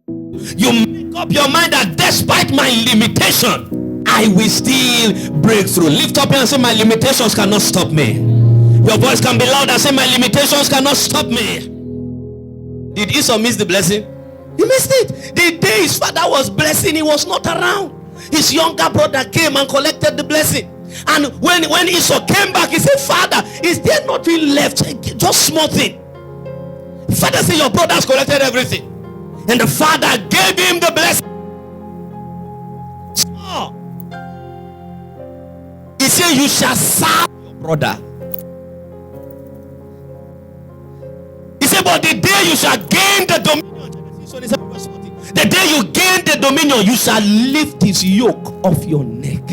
You make up your mind that despite my limitation, I will still break through. Lift up your hand and say, my limitations cannot stop me. Your voice can be loud and say, my limitations cannot stop me. Did Esau miss the blessing? He missed it. The day his father was blessing, he was not around. His younger brother came and collected the blessing. And when Esau came back, he said, Father, is there nothing left? Just small thing. The father said, your brother has collected everything. And the father gave him the blessing. So, he said, you shall serve your brother. He said, but the day you shall gain the dominion, the day you gain the dominion, you shall lift his yoke off your neck.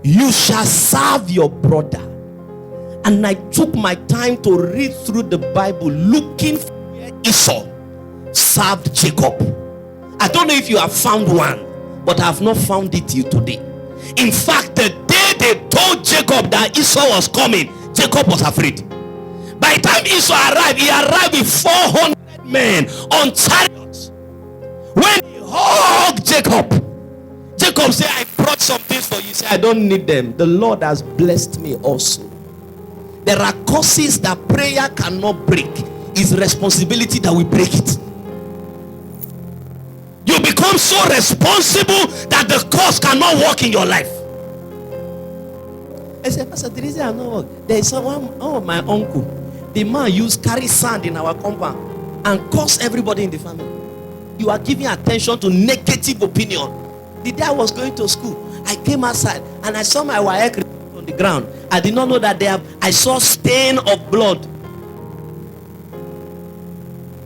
You shall serve your brother. And I took my time to read through the Bible, looking for where Esau served Jacob. I don't know if you have found one, but I have not found it till today. In fact, the day they told Jacob that Esau was coming, Jacob was afraid. By the time Esau arrived, he arrived with 400 men on chariots. When he hugged Jacob, Jacob said, I brought some things for you. He said, I don't need them. The Lord has blessed me also. There are curses that prayer cannot break. It's responsibility that we break it. You become so responsible that the curse cannot work in your life. I said, Pastor, the reason I know work, there is someone, my uncle, the man used carry sand in our compound and curse everybody in the family. You are giving attention to negative opinion. The day I was going to school, I came outside and I saw my wife on the ground. I did not know that I saw stain of blood.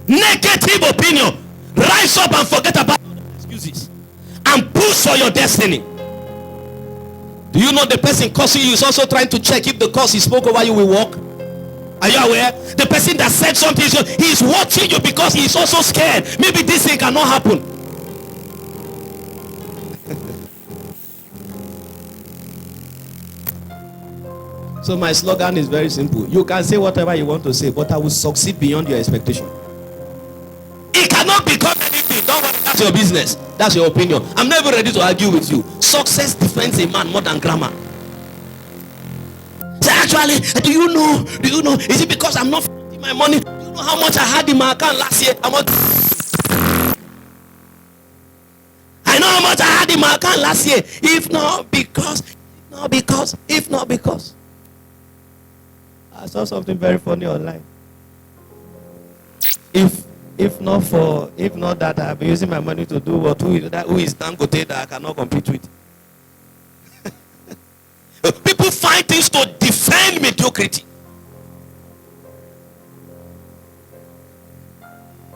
Negative opinion. Rise up and forget about excuses and push for your destiny. Do you know the person cursing you is also trying to check if the curse he spoke over you will work? Are you aware? The person that said something, he is watching you because he is also scared. Maybe this thing cannot happen. So my slogan is very simple. You can say whatever you want to say, but I will succeed beyond your expectation. It cannot become anything. Don't worry, that's your business. That's your opinion. I'm never ready to argue with you. Success defends a man more than grammar. So actually, do you know? Is it because I'm not funding my money? Do you know how much I had in my account last year? I know how much I had in my account last year. If not because. I saw something very funny online. If not that I've been using my money to do what who is Dangote that I cannot compete with. People find things to defend mediocrity.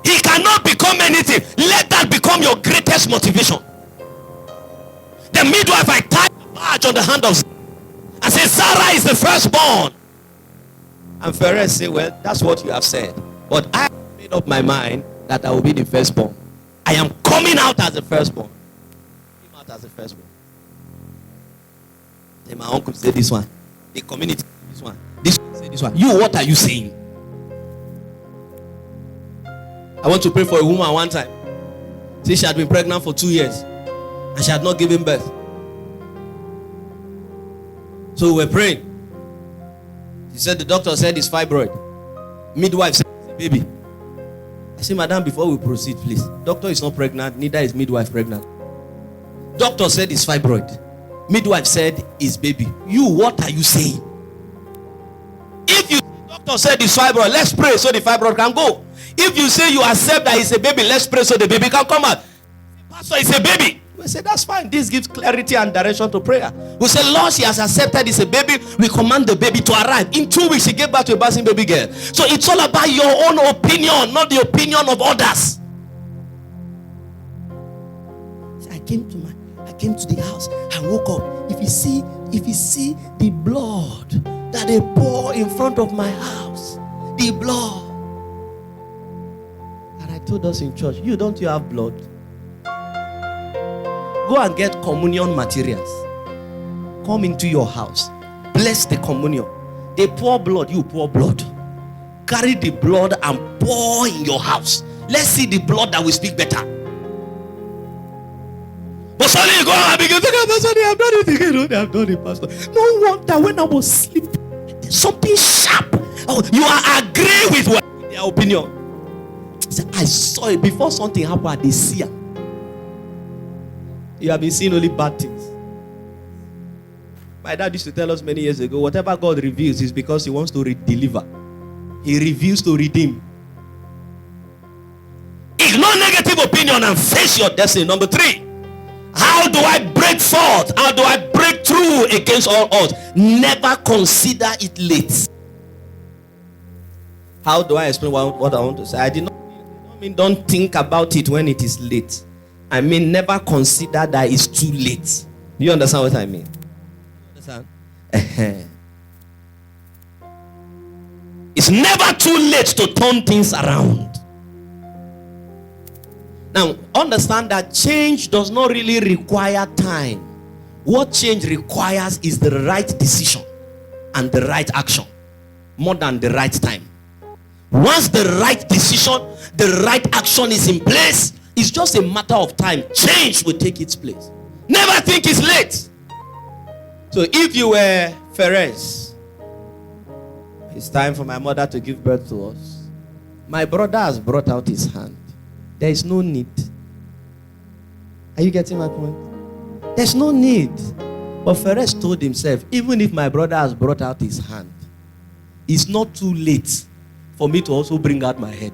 He cannot become anything. Let that become your greatest motivation. The midwife, I tied a badge on the hand of I said, Sarah is the firstborn. And Perez said, well, that's what you have said. But I have made up my mind that I will be the firstborn. I am coming out as the firstborn. Came out as the firstborn. Then my uncle said this one. The community said this one. This one said this one. You, what are you saying? I want to pray for a woman one time. See, she had been pregnant for 2 years. And she had not given birth. So we were praying. She said the doctor said it's fibroid. Midwife said it's a baby. I said, madam, before we proceed, please. Doctor is not pregnant, neither is midwife pregnant. Doctor said it's fibroid. Midwife said it's baby. You, what are you saying? If you doctor said it's fibroid, let's pray so the fibroid can go. If you say you accept that it's a baby, let's pray so the baby can come out. Pastor, it's a baby. We say that's fine. This gives clarity and direction to prayer. We say, Lord, she has accepted it's a baby. We command the baby to arrive. In 2 weeks, she gave birth to a bouncing baby girl. So it's all about your own opinion, not the opinion of others. So I came to the house. I woke up. If you see the blood that they pour in front of my house, the blood. And I told us in church, you have blood? Go and get communion materials. Come into your house. Bless the communion. They pour blood, you pour blood. Carry the blood and pour in your house. Let's see the blood that will speak better. But suddenly you go and begin to think, Pastor, I've done it again. I've done it, Pastor. No wonder when I was sleeping, there's something sharp. Oh, you are agreeing with what their opinion. I saw it before something happened. They see it. You have been seeing only bad things. My dad used to tell us many years ago, whatever God reveals is because he wants to deliver. He reveals to redeem. Ignore negative opinion and face your destiny. Number 3, how do I break forth? How do I break through against all odds? Never consider it late. How do I explain what I want to say? I did not mean don't think about it when it is late. I mean never consider that it's too late. Do you understand what I mean? Understand? It's never too late to turn things around. Now, understand that change does not really require time. What change requires is the right decision and the right action more than the right time. Once the right decision, the right action is in place, it's just a matter of time. Change will take its place. Never think it's late. So if you were Perez, it's time for my mother to give birth to us. My brother has brought out his hand. There is no need. Are you getting my point? There's no need. But Perez told himself, even if my brother has brought out his hand, it's not too late for me to also bring out my head.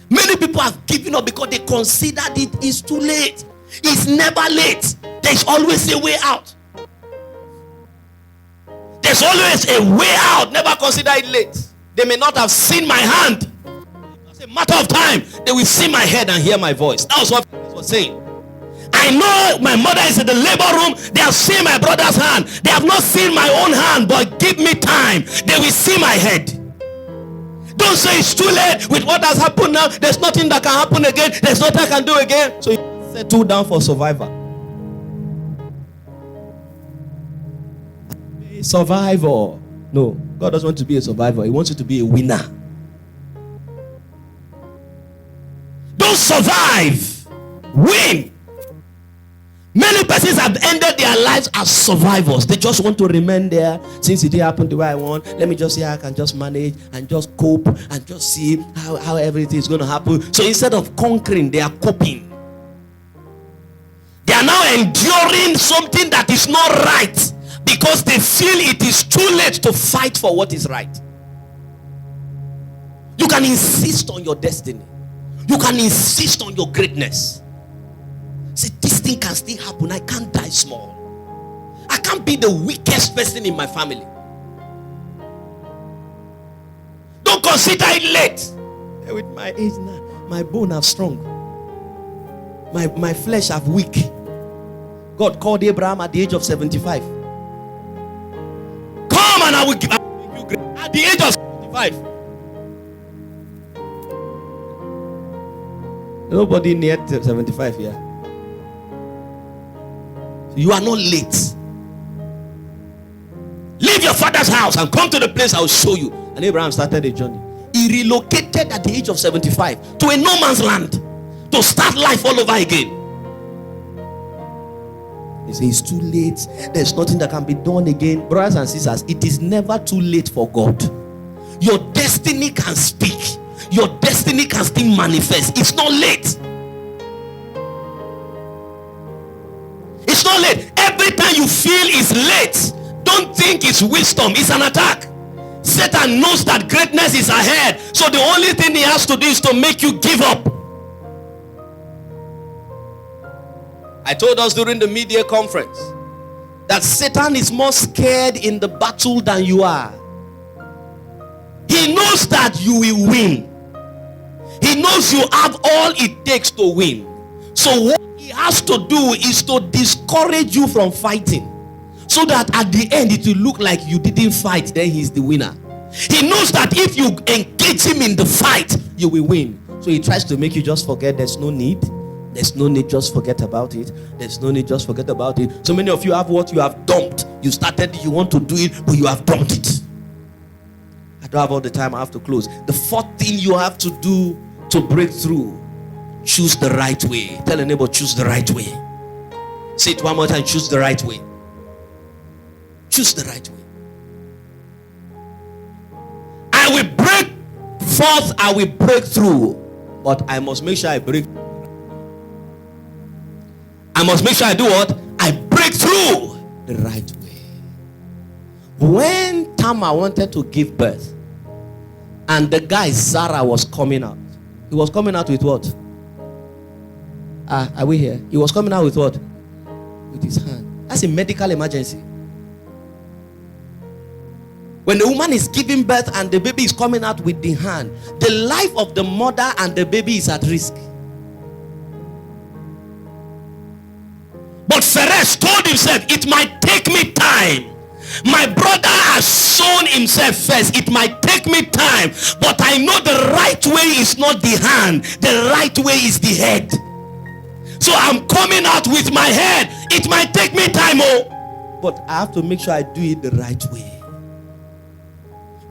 Many people have given up because they considered it is too late. It's never late. There's always a way out. There's always a way out. Never consider it late. They may not have seen my hand. It's a matter of time. They will see my head and hear my voice. That was what I was saying. I know my mother is in the labor room. They have seen my brother's hand. They have not seen my own hand, but give me time. They will see my head. Don't say it's too late with what has happened now. There's nothing that can happen again. There's nothing I can do again. So you settle down for survivor. A survivor. No, God doesn't want to be a survivor. He wants you to be a winner. Don't survive. Win. Many persons have ended their lives as survivors. They just want to remain there. Since it didn't happen the way I want, let me just see how I can just manage and just cope and just see how everything is going to happen. So instead of conquering, they are coping. They are now enduring something that is not right because they feel it is too late to fight for what is right. You can insist on your destiny. You can insist on your greatness. Say, this thing can still happen. I can't die small. I can't be the weakest person in my family. Don't consider it late. With my age now, my bone have strong. My flesh have weak. God called Abraham at the age of 75. Come and I will give you grace. At the age of 75. Nobody near 75 here. You are not late. Leave your father's house and come to the place I will show you. And Abraham started a journey. He relocated at the age of 75 to a no man's land to start life all over again. He says it's too late. There's nothing that can be done again. Brothers and sisters, it is never too late for God. Your destiny can speak. Your destiny can still manifest. It's not late. It's not late. Every time you feel it's late, don't think it's wisdom. It's an attack. Satan knows that greatness is ahead. So the only thing he has to do is to make you give up. I told us during the media conference that Satan is more scared in the battle than you are. He knows that you will win. He knows you have all it takes to win. So what he has to do is to discourage you from fighting, so that at the end it will look like you didn't fight, then he's the winner. He knows that if you engage him in the fight, you will win. So he tries to make you just forget. There's no need. There's no need, just forget about it. There's no need, just forget about it. So many of you have what you have dumped. You started, you want to do it, but you have dumped it. I don't have all the time, I have to close. The fourth thing you have to do to break through, choose the right way. Tell a neighbor, choose the right way. Say it one more time, choose the right way. Choose the right way. I will break forth, I will break through, but I must make sure I break. I must make sure I do what? I break through the right way. When Tamar wanted to give birth, and the guy Zara was coming out, he was coming out with what? Are we here? He was coming out with what? With his hand. That's a medical emergency. When the woman is giving birth and the baby is coming out with the hand, the life of the mother and the baby is at risk. But Pharez told himself, it might take me time. My brother has shown himself first. It might take me time, but I know the right way is not the hand. The right way is the head. So I'm coming out with my head. It might take me time, but I have to make sure I do it the right way.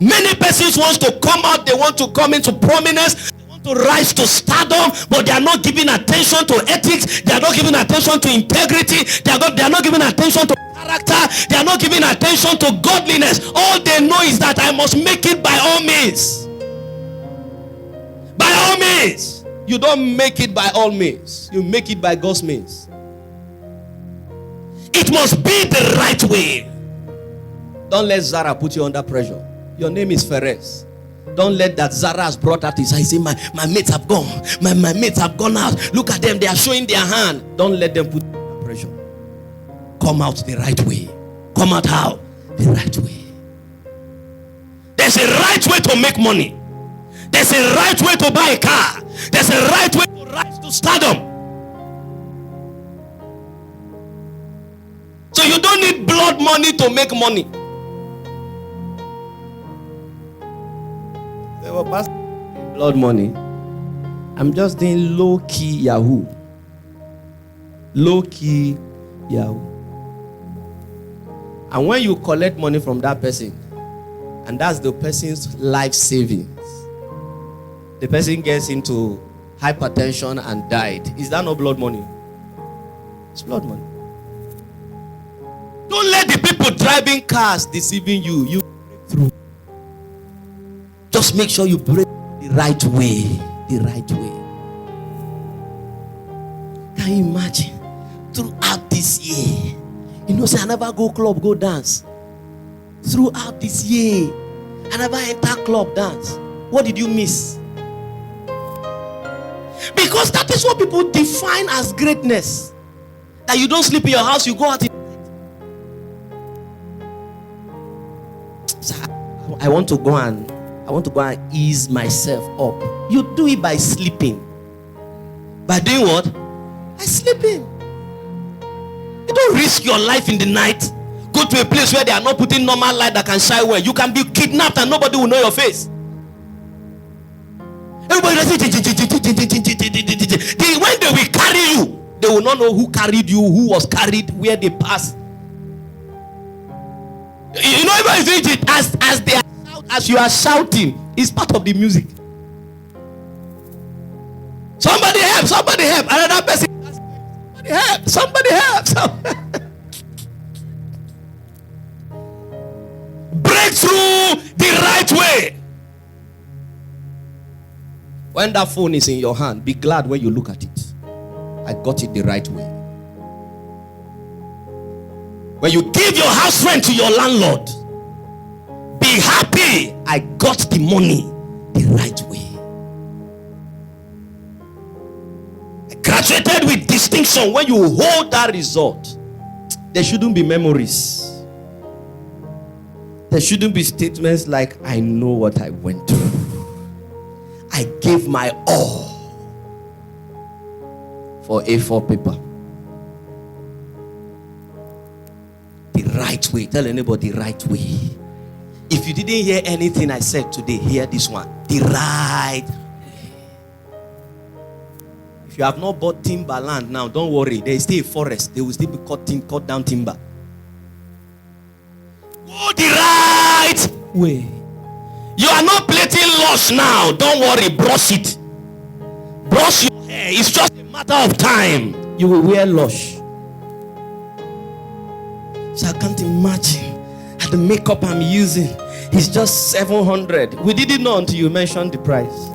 Many persons want to come out. They want to come into prominence. They want to rise to stardom, but they are not giving attention to ethics. They are not giving attention to integrity. They are not giving attention to character. They are not giving attention to godliness. All they know is that I must make it by all means. By all means. You don't make it by all means. You make it by God's means. It must be the right way. Don't let Zara put you under pressure. Your name is Pharez. Don't let that Zara has brought out his eyes. Say, my mates have gone. My mates have gone out. Look at them. They are showing their hand. Don't let them put you under pressure. Come out the right way. Come out how? The right way. There's a right way to make money. There's a right way to buy a car. There's a right way to rise to stardom. So you don't need blood money to make money. Blood money. I'm just doing low-key Yahoo. Low-key Yahoo. And when you collect money from that person, and that's the person's life savings, the person gets into hypertension and died. Is that not blood money? It's blood money. Don't let the people driving cars deceiving you. You break through. Just make sure you break the right way. The right way. Can you imagine? Throughout this year, you know, say I never go club, go dance. Throughout this year, I never enter club, dance. What did you miss? Because that is what people define as greatness. That you don't sleep in your house, you go out. I want to go and ease myself up. You do it by sleeping. By doing what? By sleeping. You don't risk your life in the night. Go to a place where they are not putting normal light that can shine well. You can be kidnapped and nobody will know your face. Everybody when they will carry you, they will not know who carried you, who was carried, where they passed. You know, everybody is doing it as you are shouting. It's part of the music. Somebody help! Somebody help! Another person. Somebody help! Somebody help! Break through the right way. When that phone is in your hand, be glad when you look at it. I got it the right way. When you give your house rent to your landlord, be happy. I got the money the right way. I graduated with distinction. When you hold that result, there shouldn't be memories. There shouldn't be statements like, I know what I went through. I gave my all for A4 paper. The right way. Tell anybody the right way. If you didn't hear anything I said today, hear this one. The right way. If you have not bought timber land now, don't worry. There is still a forest. They will still be cut down timber. Go the right way. You are not plating loss now. Don't worry. Brush it. brush your hair. It's just a matter of time. You will wear lush. So I can't imagine. The makeup I'm using is just 700. We didn't know until you mentioned the price.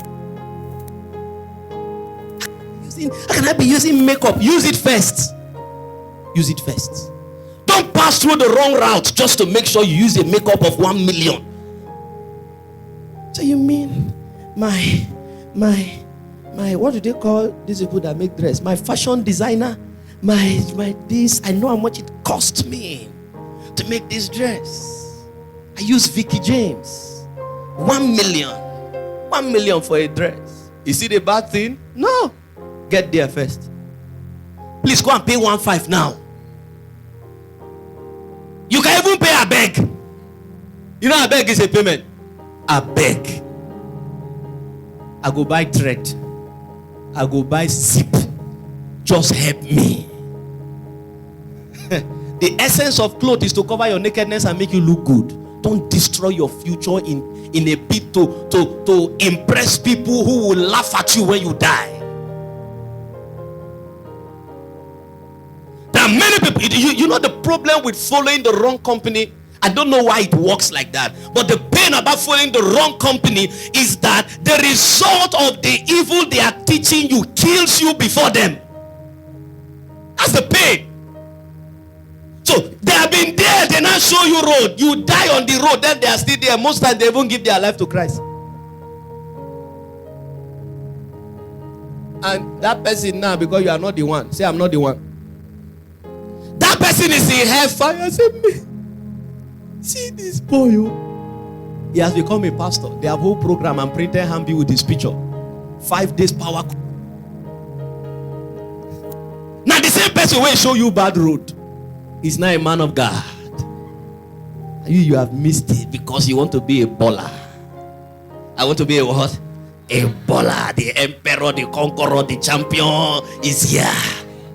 How can I be using makeup? Use it first. Use it first. Don't pass through the wrong route just to make sure you use a makeup of 1 million. So you mean my what do they call these people that make dress? My fashion designer, my this, I know how much it cost me to make this dress. I use Vicky James. 1 million. 1 million for a dress. Is it a bad thing? No. Get there first. Please go and pay 1.5 now. You can even pay a beg. You know a beg is a payment. A beg. I go buy thread. I go buy zip. Just help me. The essence of clothes is to cover your nakedness and make you look good. Don't destroy your future in a bid to impress people who will laugh at you when you die. There are many people, you know the problem with following the wrong company. I don't know why it works like that. But the pain about following the wrong company is that the result of the evil they are teaching you kills you before them. That's the pain. So they have been there, they now show you road. You die on the road, then they are still there. Most times they won't give their life to Christ. And that person now, because you are not the one, say I'm not the one. That person is in hellfire. Say me. See this boy, he has become a pastor. They have a whole program and printed Hamby with his picture. 5 days power. Now the same person will show you bad road. He's not a man of God. You have missed it because you want to be a baller. I want to be a what? A baller. The emperor, the conqueror, the champion is here.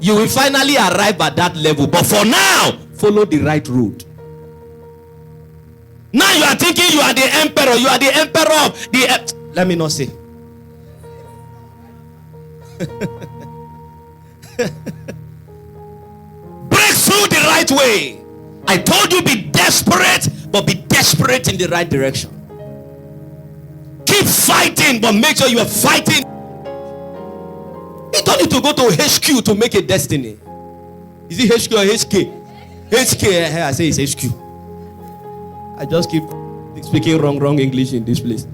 You will finally arrive at that level. But for now, follow the right road. Now you are thinking you are the emperor. You are the emperor of the... Let me not say. Break through the right way. I told you be desperate, but be desperate in the right direction. Keep fighting, but make sure you are fighting. You don't need to go to HQ to make a destiny. Is it HQ or HK? HK, I say it's HQ. I just keep speaking wrong English in this place.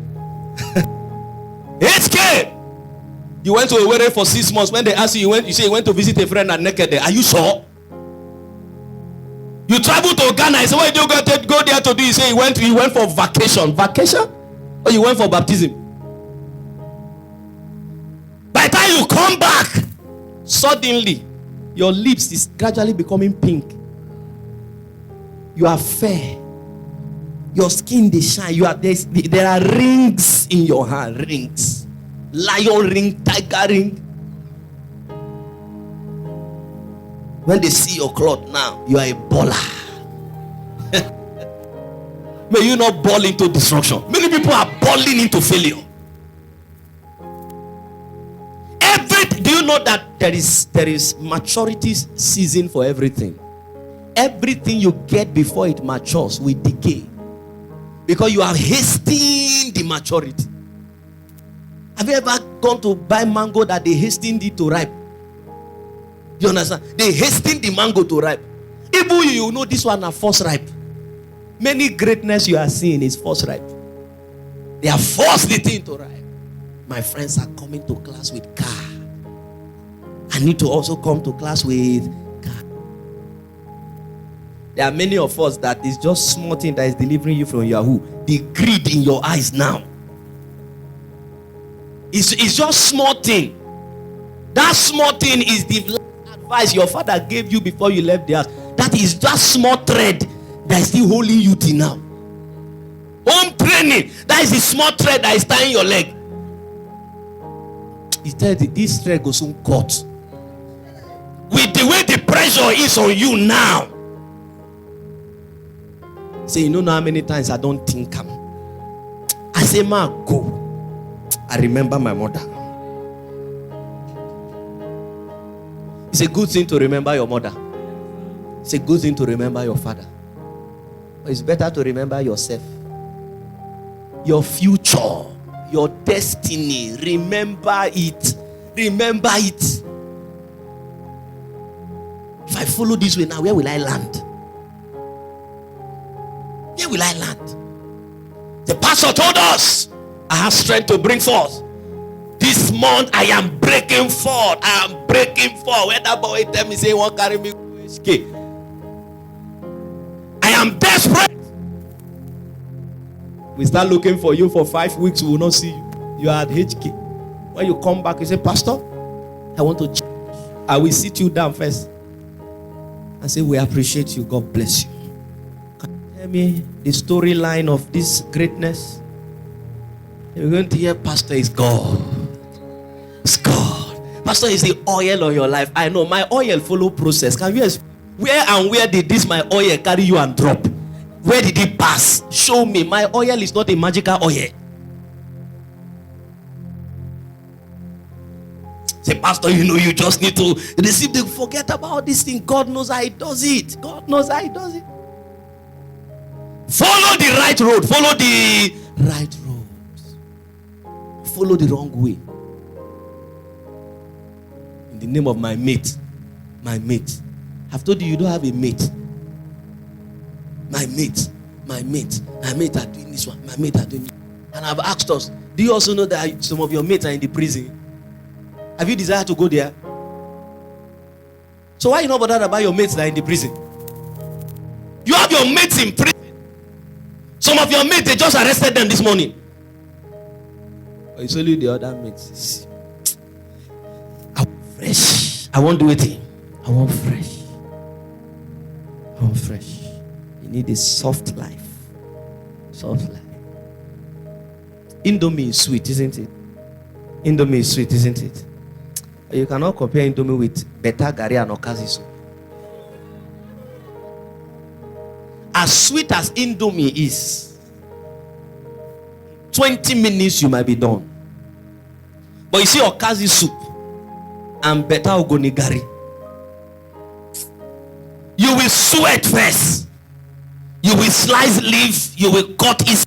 HK! You went to a wedding for 6 months. When they ask you, you say you went to visit a friend and naked there. Are you sure? You traveled to Ghana. I said, what did you go there to do? You say you went for vacation. Vacation? Or you went for baptism? By the time you come back, suddenly, your lips is gradually becoming pink. You are fair. Your skin they shine. There are rings in your hand. Rings. Lion ring, tiger ring. When they see your cloth now, you are a baller. May you not ball into destruction. Many people are balling into failure. Do you know that there is maturity season for everything? Everything you get before it matures will decay. Because you are hastening the maturity. Have you ever gone to buy mango that they hastened it to ripe? You understand? They hasten the mango to ripe. Even you know this one are force ripe. Many greatness you are seeing is force ripe. They are forced the thing to ripe. My friends are coming to class with car. I need to also come to class with car. There are many of us that is just small thing that is delivering you from Yahoo. The greed in your eyes now. It's just small thing. That small thing is the advice your father gave you before you left the house. That is just small thread that is still holding you till now. Home training, that is the small thread that is tying your leg. He said this thread goes soon cut. With the way the pressure is on you now. Say, you know how many times I don't think I say, ma, go. I remember my mother. It's a good thing to remember your mother. It's a good thing to remember your father. But it's better to remember yourself. Your future, your destiny. Remember it. Remember it. If I follow this way now, where will I land? Where will I land? The pastor told us, I have strength to bring forth. This month I am breaking forth. I am breaking forth. When that boy tell me, say, won't carry me to HK. I am desperate. We start looking for you for 5 weeks, we will not see you. You are at HK. When you come back, you say, Pastor, I want to change. I will sit you down first and say, we appreciate you. God bless you. Can you tell me the storyline of this greatness? You're going to hear, Pastor is God. It's God. Pastor is the oil on your life. I know my oil follow process. Can you explain? Where did this my oil carry you and drop? Where did it pass? Show me. My oil is not a magical oil. Say, Pastor, you just need to receive the, forget about this thing. God knows how he does it. God knows how he does it. Follow the right road. Follow the right road. Follow the wrong way. In the name of my mate. My mate. I've told you don't have a mate. My mate are doing this one. My mate are doing it. And I've asked us, do you also know that some of your mates are in the prison? Have you desired to go there? So why are you not bothered about your mates that are in the prison? You have your mates in prison. Some of your mates, they just arrested them this morning. But it's only the other mates. I want fresh. I won't do it. I want fresh. I want fresh. You need a soft life. Soft life. Indomie is sweet, isn't it? Indomie is sweet, isn't it? You cannot compare Indomie with Beta Gari and Okaziso. As sweet as Indomie is, 20 minutes you might be done. But you see Okazi soup and Beta Ogoni Gari, you will sweat first. You will slice leaf. You will cut it.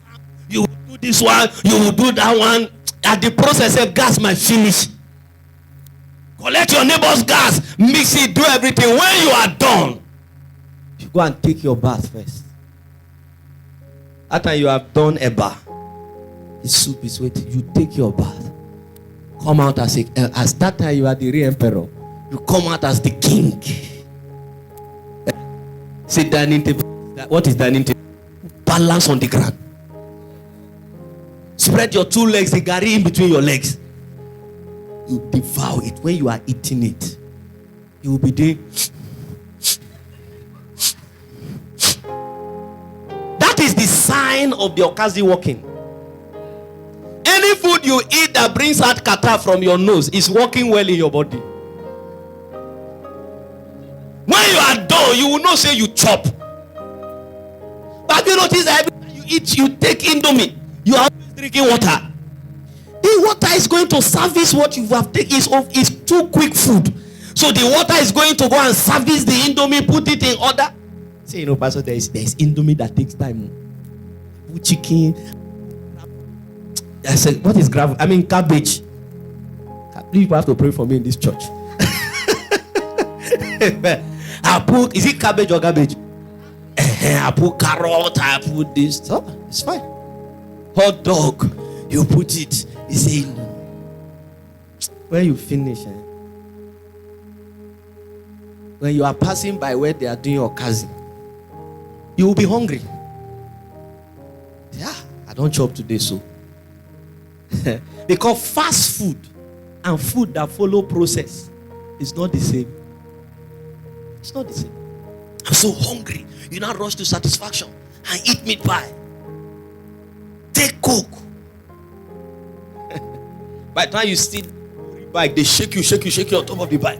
You will do this one. You will do that one. At the process of gas might finish. Collect your neighbor's gas. Mix it. Do everything. When you are done, you go and take your bath first. After you have done a bath, the soup is waiting. You take your bath. Come out as that time you are the real emperor. You come out as the king. Sit dining table. What is dining table? Balance on the ground. Spread your 2 legs, the gari in between your legs. You devour it. When you are eating it, you will be doing. That is the sign of the Okazi walking. Any food you eat that brings out kata from your nose is working well in your body. When you are done, you will not say you chop. But you notice that every time you eat, you take Indomie. You are always drinking water. The water is going to service what you have taken. It's too quick food. So the water is going to go and service the Indomie, put it in order. Say, Pastor, there is Indomie that takes time. Put chicken. I said, what is gravel? I mean, cabbage. Please, you have to pray for me in this church. I put, is it cabbage or garbage? I put carrot, I put this. Oh, it's fine. Hot dog, you put it. You say, when you finish, when you are passing by where they are doing your cousin, you will be hungry. Yeah, I don't chop today, so. Because fast food and food that follow process is not the same. It's not the same. I'm so hungry. You now rush to satisfaction and eat meat pie. Take Coke. By the time you sit bike, they shake you on top of the bike.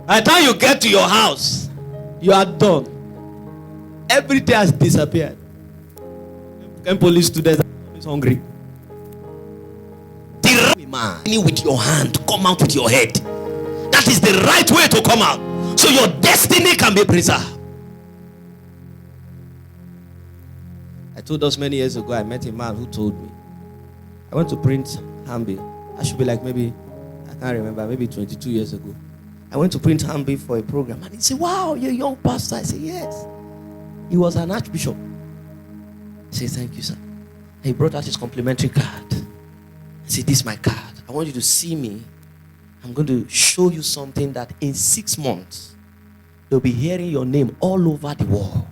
By the time you get to your house, you are done. Everything has disappeared. Police students are always hungry. man. With your hand, come out with your head. That is the right way to come out. So your destiny can be preserved. I told us many years ago, I met a man who told me, I went to print handbill. I should be like maybe, I can't remember, maybe 22 years ago. I went to print handbill for a program. And he said, wow, you're a young pastor. I said, yes. He was an archbishop. I said, thank you, sir. And he brought out his complimentary card. I said, this is my card. I want you to see me. I'm going to show you something that in 6 months, they'll be hearing your name all over the world.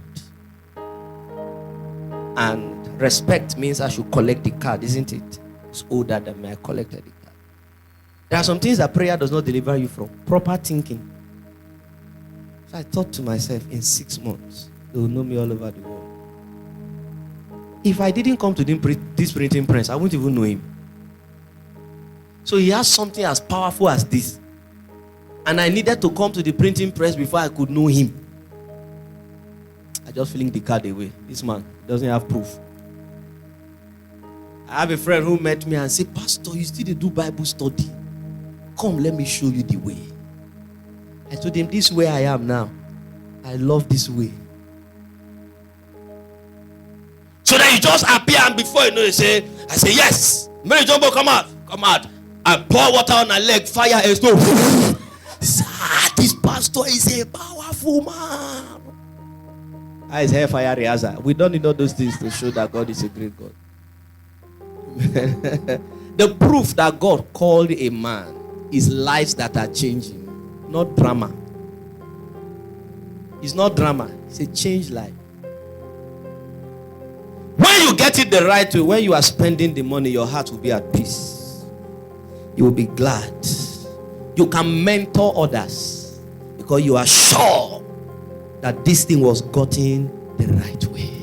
And respect means I should collect the card, isn't it? It's older than me. I collected the card. There are some things that prayer does not deliver you from. Proper thinking. So I thought to myself, in 6 months, they will know me all over the world. If I didn't come to this printing press, I wouldn't even know him. So he has something as powerful as this. And I needed to come to the printing press before I could know him. I just fling the card away. This man doesn't have proof. I have a friend who met me and said, Pastor, you still do Bible study. Come, let me show you the way. I told him, this way I am now. I love this way. So then you just appear, and before you know, I say, yes. Mary Jumbo, come out. Come out. I pour water on her leg, fire and snow. This pastor is a powerful man. His hair fire rehearsal. We don't need all those things to show that God is a great God. The proof that God called a man is lives that are changing, not drama. It's not drama. It's a changed life. When you get it the right way, when you are spending the money, your heart will be at peace. You will be glad. You can mentor others because you are sure that this thing was gotten the right way.